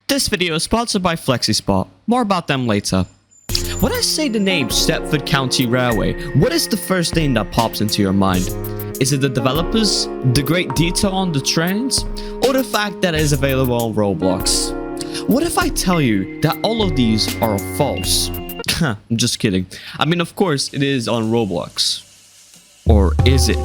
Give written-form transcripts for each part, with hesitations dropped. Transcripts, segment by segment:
This video is sponsored by FlexiSpot. More about them later. When I say the name Stepford County Railway, what is the first thing that pops into your mind? Is it the developers, the great detail on the trains, or the fact that it is available on Roblox? What if I tell you that all of these are false? I'm just kidding. I mean, of course, it is on Roblox. Or is it?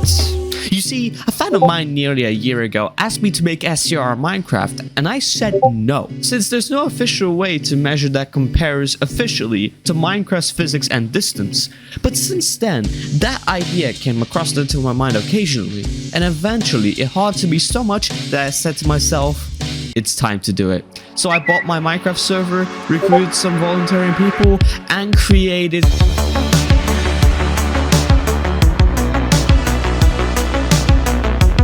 You see, a fan of mine nearly a year ago asked me to make SCR on Minecraft, and I said no, since there's no official way to measure that compares officially to Minecraft's physics and distance. But since then, that idea came across into my mind occasionally, and eventually it haunted me so much that I said to myself, it's time to do it. So I bought my Minecraft server, recruited some volunteering people, and created...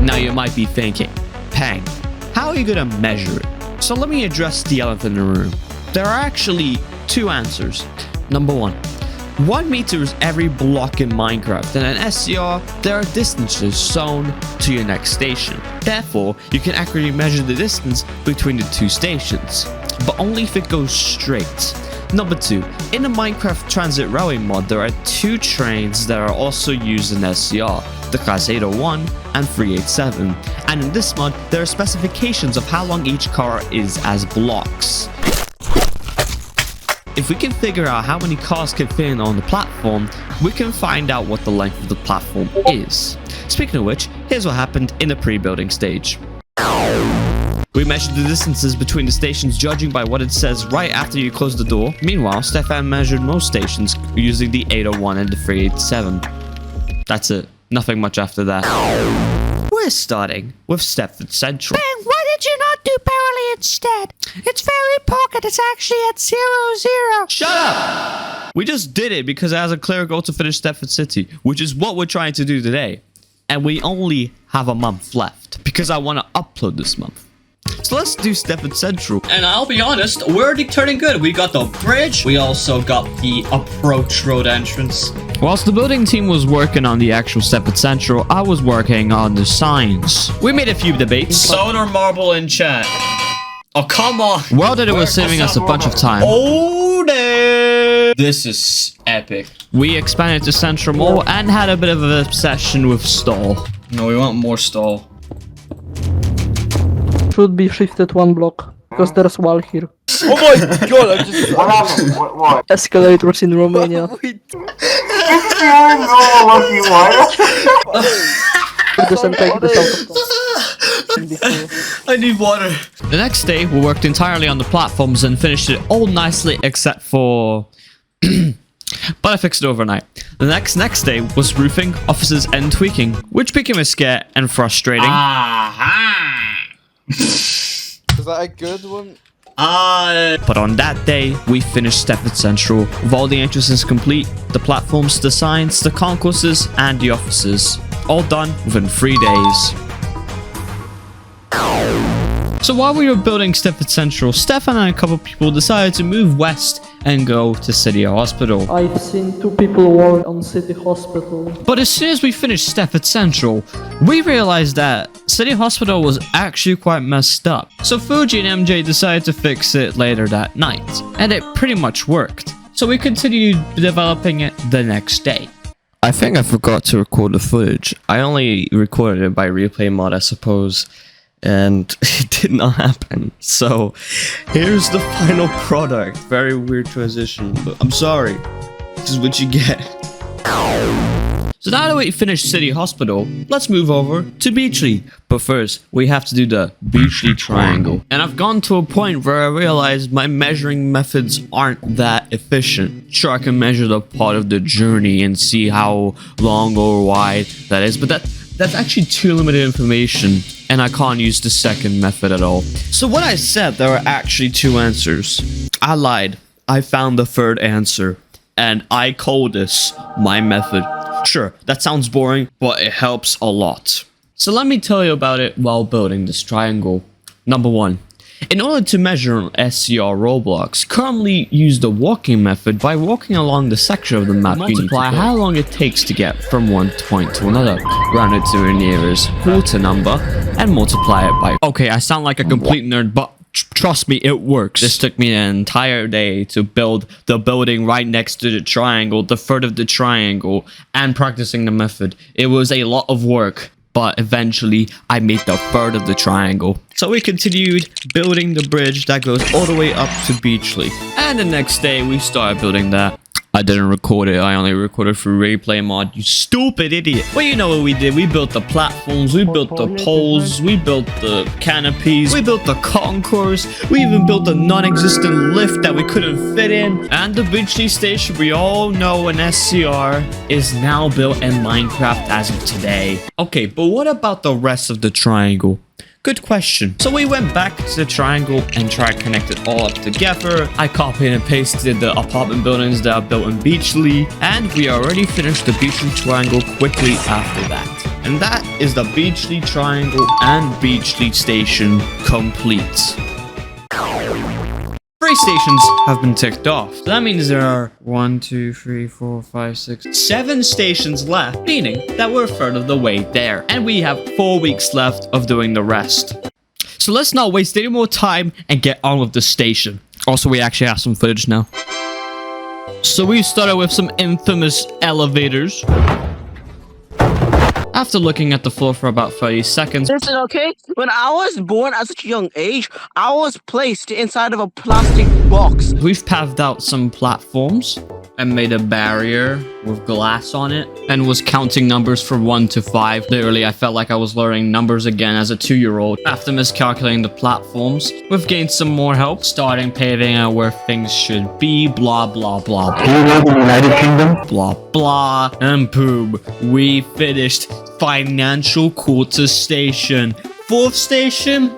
Now you might be thinking, Peng, how are you gonna measure it? So let me address the elephant in the room. There are actually two answers. Number one, 1 meter is every block in Minecraft, and in SCR, there are distances shown to your next station. Therefore, you can accurately measure the distance between the two stations, but only if it goes straight. Number 2, in the Minecraft Transit Railway mod, there are 2 trains that are also used in SCR, the Class 801 and 387, and in this mod, there are specifications of how long each car is as blocks. If we can figure out how many cars can fit in on the platform, we can find out what the length of the platform is. Speaking of which, here's what happened in the pre-building stage. We measured the distances between the stations judging by what it says right after you close the door. Meanwhile, Stefan measured most stations using the 801 and the 387. That's it. Nothing much after that. We're starting with Stepford Central. Bang, why did you not do barely instead? It's very pocket. It's actually at 0-0. Shut up! We just did it because it has a clear goal to finish Stepford City, which is what we're trying to do today. And we only have a month left because I want to upload this month. So let's do Stepford Central. And I'll be honest, we're already turning good. We got the bridge. We also got the approach road entrance. Whilst the building team was working on the actual Stepford Central, I was working on the signs. We made a few debates. Solar marble in chat. Oh, come on. Well, that it was saving us a bunch of time. Oh, damn. This is epic. We expanded to Central Mall and had a bit of an obsession with stall. No, we want more stall. Should be shifted 1 block because there's wall here. Oh my god, I just... What happened? What? Escalators in Romania. Doesn't take this out. I need water. The next day, we worked entirely on the platforms and finished it all nicely except for... But I fixed it overnight. The next day was roofing, offices, and tweaking, which became a scare and frustrating. Is that a good one? But on that day, we finished Stepford Central with all the entrances complete, the platforms, the signs, the concourses, and the offices. All done within 3 days. So while we were building Stepford Central, Stefan and a couple of people decided to move west and go to City Hospital. I've seen 2 people work on City Hospital. But as soon as we finished Stepford Central, we realized that City Hospital was actually quite messed up. So Fuji and MJ decided to fix it later that night, and it pretty much worked. So we continued developing it the next day. I think I forgot to record the footage. I only recorded it by replay mod, I suppose. And it did not happen. So here's the final product. Very weird transition, but I'm sorry. This is what you get. So now that we finished City Hospital, let's move over to Beechley. But first, we have to do the Beechley triangle. And I've gone to a point where I realized my measuring methods aren't that efficient. Sure, I can measure the part of the journey and see how long or wide that is, but that's actually too limited information, and I can't use the second method at all. So what I said, there were actually 2 answers. I lied. I found the third answer, and I call this my method. Sure, that sounds boring, but it helps a lot. So let me tell you about it while building this triangle. Number 1. In order to measure on SCR Roblox, currently use the walking method by walking along the section of the map. Multiply how long it takes to get from one point to another, round it to the nearest quarter number, and multiply it by... Okay, I sound like a complete nerd, but Trust me, it works. This took me an entire day to build the building right next to the triangle, the third of the triangle, and practicing the method. It was a lot of work, but eventually I made the third of the triangle. So we continued building the bridge that goes all the way up to Beechley. And the next day we started building that. I didn't record it. I only recorded through replay mod. You stupid idiot. Well, you know what we did. We built the platforms. We built the poles. We built the canopies. We built the concourse. We even built a non-existent lift that we couldn't fit in. And the Beechley station we all know in SCR is now built in Minecraft as of today. Okay, but what about the rest of the triangle? Good question. So we went back to the triangle and tried to connect it all up together. I copied and pasted the apartment buildings that are built in Beechley, and we already finished the Beechley triangle quickly after that. And that is the Beechley triangle and Beechley station complete. 3 stations have been ticked off. So that means there are 1, 2, 3, 4, 5, 6, 7 stations left, meaning that we're a third of the way there. And we have 4 weeks left of doing the rest. So let's not waste any more time and get on with the station. Also, we actually have some footage now. So we started with some infamous elevators. After looking at the floor for about 30 seconds. Listen, okay? When I was born at such a young age, I was placed inside of a plastic box. We've paved out some platforms and made a barrier with glass on it and was counting numbers from 1 to 5. Literally, I felt like I was learning numbers again as a 2-year-old. After miscalculating the platforms, we've gained some more help, starting paving out where things should be, blah, blah, blah, blah. Do you know the United Kingdom? Blah, blah, and boom, we finished Financial Quarter Station. 4th station,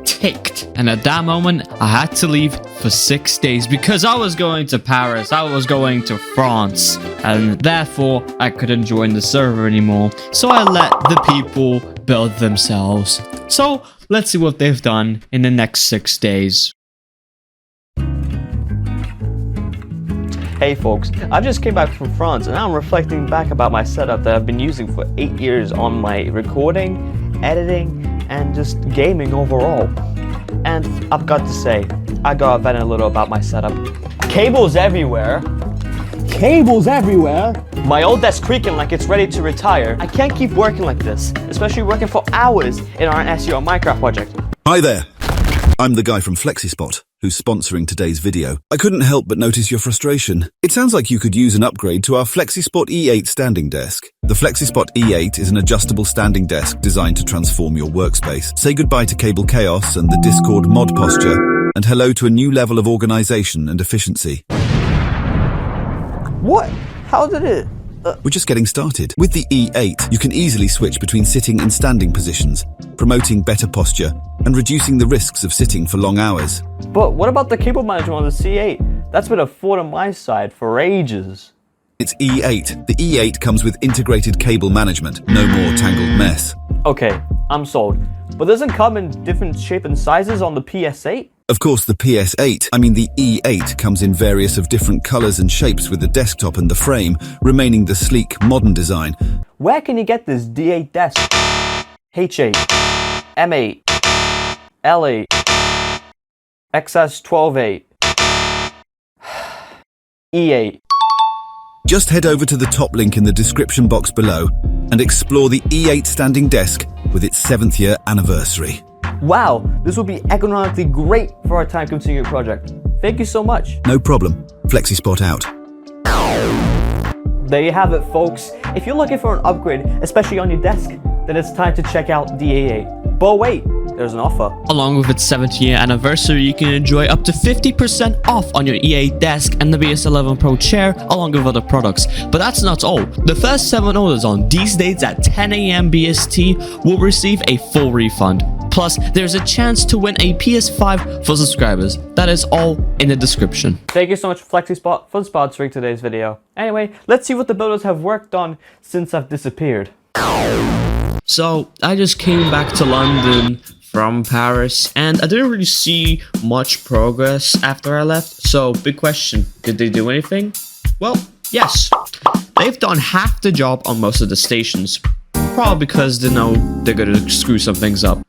ticked. And at that moment, I had to leave for 6 days because I was going to Paris, I was going to France, and therefore I couldn't join the server anymore. So I let the people build themselves. So let's see what they've done in the next 6 days. Hey folks, I just came back from France and now I'm reflecting back about my setup that I've been using for 8 years on my recording, editing, and just gaming overall. And I've got to say, I gotta vent a little about my setup. Cables everywhere. Cables everywhere. My old desk creaking like it's ready to retire. I can't keep working like this, especially working for hours in our SEO Minecraft project. Hi there. I'm the guy from FlexiSpot, who's sponsoring today's video. I couldn't help but notice your frustration. It sounds like you could use an upgrade to our FlexiSpot E8 standing desk. The FlexiSpot E8 is an adjustable standing desk designed to transform your workspace. Say goodbye to cable chaos and the Discord mod posture, and hello to a new level of organization and efficiency. What? How did it? We're just getting started. With the E8, you can easily switch between sitting and standing positions, promoting better posture and reducing the risks of sitting for long hours. But what about the cable management on the C8? That's been a thought on my side for ages. It's E8. The E8 comes with integrated cable management. No more tangled mess. Okay, I'm sold. But doesn't it come in different shape and sizes on the PS8? Of course, the the E8 comes in various of different colors and shapes with the desktop and the frame remaining the sleek, modern design. Where can you get this D8 desk? H8, M8, L8, XS128, E8. Just head over to the top link in the description box below and explore the E8 standing desk with its 7th year anniversary. Wow, this will be economically great for our time-consuming project. Thank you so much. No problem. FlexiSpot out. There you have it, folks. If you're looking for an upgrade, especially on your desk, then it's time to check out the E8. But wait, there's an offer. Along with its 7th year anniversary, you can enjoy up to 50% off on your E8 desk and the BS11 Pro chair, along with other products. But that's not all. The first 7 orders on these dates at 10 AM BST will receive a full refund. Plus, there's a chance to win a PS5 for subscribers. That is all in the description. Thank you so much, FlexiSpot, for sponsoring today's video. Anyway, let's see what the builders have worked on since I've disappeared. So, I just came back to London from Paris, and I didn't really see much progress after I left. So, big question, did they do anything? Well, yes. They've done half the job on most of the stations. Probably because they know they're gonna screw some things up.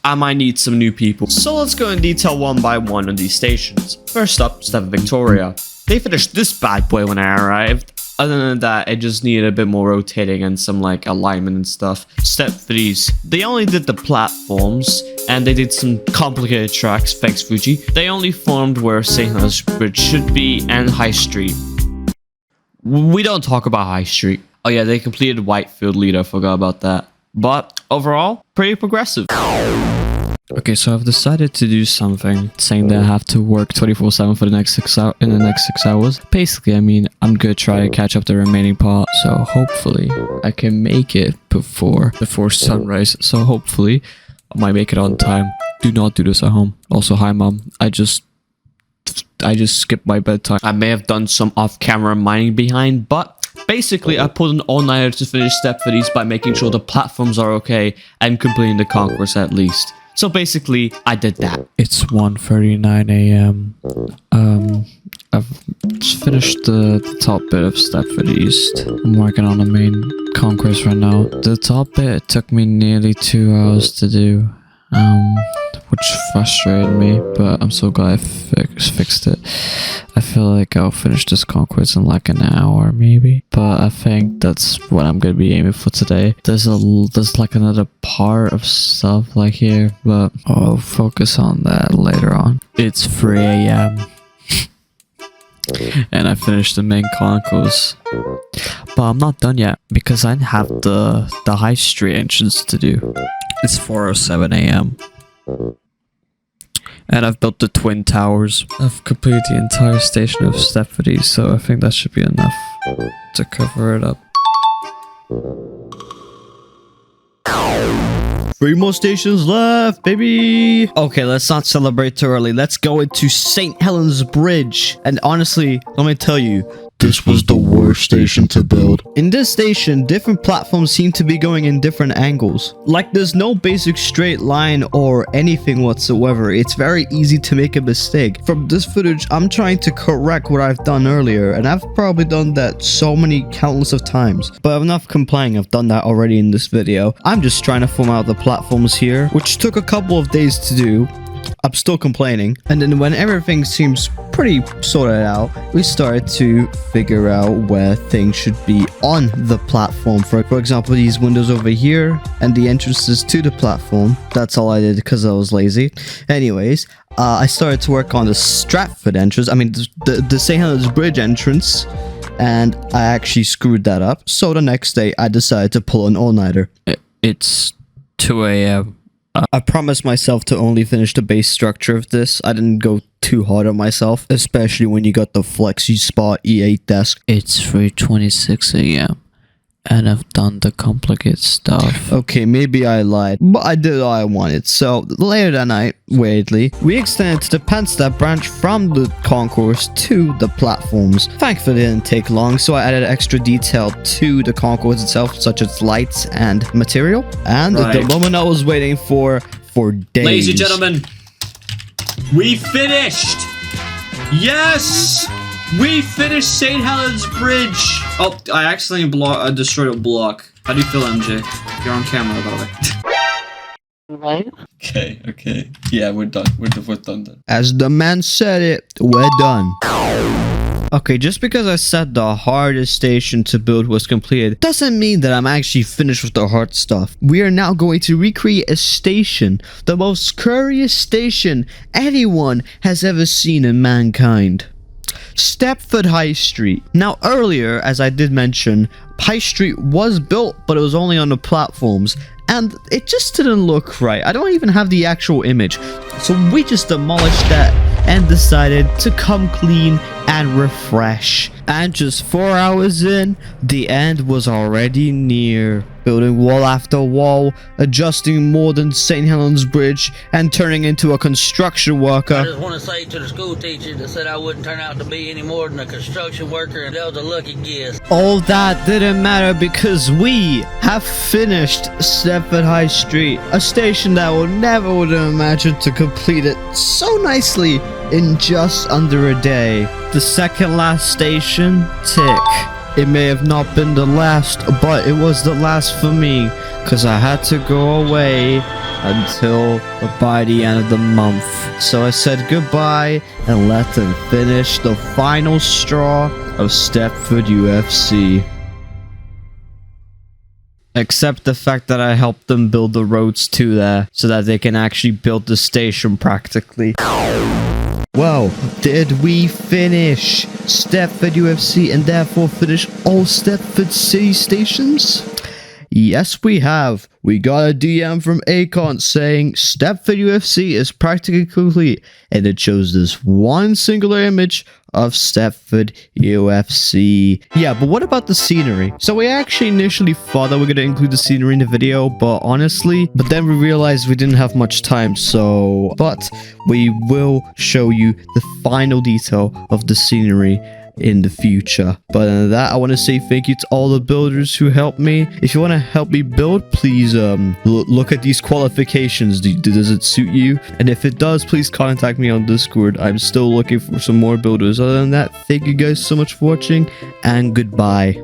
I might need some new people. So let's go in detail one by one on these stations. First up, Stepford Victoria. They finished this bad boy when I arrived. Other than that, it just needed a bit more rotating and some like alignment and stuff. Stepford East. They only did the platforms and they did some complicated tracks, thanks Fuji. They only formed where St. Helens Bridge should be and High Street. We don't talk about High Street. Oh yeah, they completed Whitefield Lido, I forgot about that. But overall, pretty progressive. Okay, so I've decided to do something saying that I have to work 24/7 for the next 6 hours. Basically, I mean, I'm gonna try to catch up the remaining part, so hopefully I can make it before sunrise. So hopefully I might make it on time. Do not do this at home. Also, hi mom. I just skipped my bedtime. I may have done some off-camera mining behind, but basically, I pulled an all-nighter to finish Stepford East by making sure the platforms are okay and completing the concourse at least. So basically, I did that. It's 1:39 a.m. I've just finished the top bit of Stepford East. I'm working on the main concourse right now. The top bit took me nearly 2 hours to do, which frustrated me, but I'm so glad I fixed it. I feel like I'll finish this concourse in like an hour maybe, but I think that's what I'm gonna be aiming for today. There's like another part of stuff like here, but I'll focus on that later on. It's 3 a.m. and I finished the main concourse, but I'm not done yet because I have the High Street entrance to do. It's 4:07 a.m. and I've built the twin towers. I've completed the entire station of Stepford East, so I think that should be enough to cover it up. 3 more stations left, baby! Okay, let's not celebrate too early. Let's go into St. Helens Bridge. And honestly, let me tell you, this was the worst station to build. In this station, different platforms seem to be going in different angles. Like there's no basic straight line or anything whatsoever. It's very easy to make a mistake. From this footage, I'm trying to correct what I've done earlier, and I've probably done that so many countless of times. But enough complaining, I've done that already in this video. I'm just trying to form out the platforms here, which took a couple of days to do. I'm still complaining. And then when everything seems pretty sorted out, we started to figure out where things should be on the platform. For example, these windows over here and the entrances to the platform. That's all I did because I was lazy. Anyways, I started to work on the Stratford entrance. I mean, the St. Helens Bridge entrance. And I actually screwed that up. So the next day, I decided to pull an all-nighter. It's 2 a.m. I promised myself to only finish the base structure of this. I didn't go too hard on myself, especially when you got the FlexiSpot E8 desk. It's 3:26 a.m. and I've done the complicated stuff. Okay, maybe I lied, but I did all I wanted. So later that night, weirdly, we extended to the Pengtastic branch from the concourse to the platforms. Thankfully, it didn't take long, so I added extra detail to the concourse itself, such as lights and material. And the moment I was waiting for days. Ladies and gentlemen, we finished! Yes! We finished St. Helens Bridge! Oh, I accidentally destroyed a block. How do you feel, MJ? You're on camera, by the way. Right? Okay. Yeah, we're done. We're done then. As the man said it, we're done. Okay, just because I said the hardest station to build was completed doesn't mean that I'm actually finished with the hard stuff. We are now going to recreate a station, the most curious station anyone has ever seen in mankind. Stepford High Street. Now earlier, as I did mention, High Street was built, but it was only on the platforms, and it just didn't look right. I don't even have the actual image. So we just demolished that and decided to come clean and refresh. And just 4 hours in, the end was already near. Building wall after wall, adjusting more than St. Helens Bridge, and turning into a construction worker. I just want to say to the school teacher that said I wouldn't turn out to be any more than a construction worker, and that was a lucky guess. All that didn't matter because we have finished Stepford High Street, a station that I never would have imagined to complete it so nicely in just under a day. The second last station, tick. It may have not been the last, but it was the last for me. because I had to go away until by the end of the month. So I said goodbye and let them finish the final straw of Stepford UFC. Except the fact that I helped them build the roads to there so that they can actually build the station practically. Well, did we finish Stepford UFC and therefore finish all Stepford City stations? Yes, we have. We got a DM from Akon saying Stepford UFC is practically complete, and it shows this one singular image of Stepford UFC. Yeah, but what about the scenery? So we actually initially thought that we were going to include the scenery in the video, but then we realized we didn't have much time, but we will show you the final detail of the scenery in the future. But other than that, I want to say thank you to all the builders who helped me. If you want to help me build, please look at these qualifications. Does it suit you? And if it does, please contact me on Discord. I'm still looking for some more builders. Other than that, thank you guys so much for watching, and goodbye.